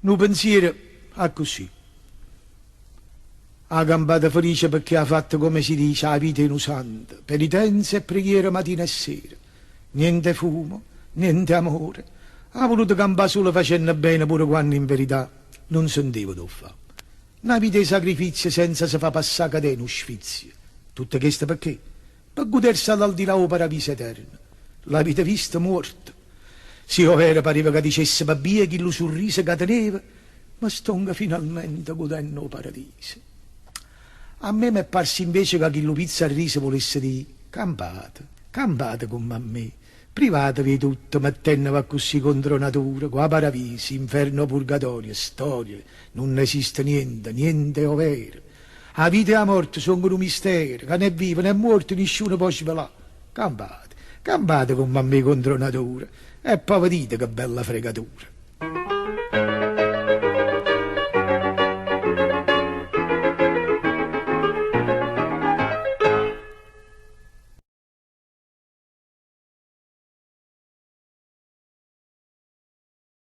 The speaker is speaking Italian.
un pensiero a così. Ha campata felice perché ha fatto, come si dice, la vita innocente, penitenza e preghiera mattina e sera. Niente fumo, niente amore. Ha voluto campare solo facendo bene pure quando in verità non sentiva dove fa. Una vita di sacrificio senza si fa passare cadere in sfizio. Tutto questo perché? Per godersi all'aldilà o paradiso eterno. La vita vista morta. Se io era pareva che dicesse babbia che lo sorriso che teneva, ma stonga finalmente godendo il paradiso. A me mi è parso invece che chi lo pizza al riso volesse dire campate, campate come a me, privatevi di tutto, mettendovi così contro natura, qua paradiso, inferno, purgatorio, storie, non esiste niente, niente è vero. La vita e la morte sono un mistero, che né vivo né morto nessuno può svelare. Campate, campate come a me contro natura, e poi vedete che bella fregatura.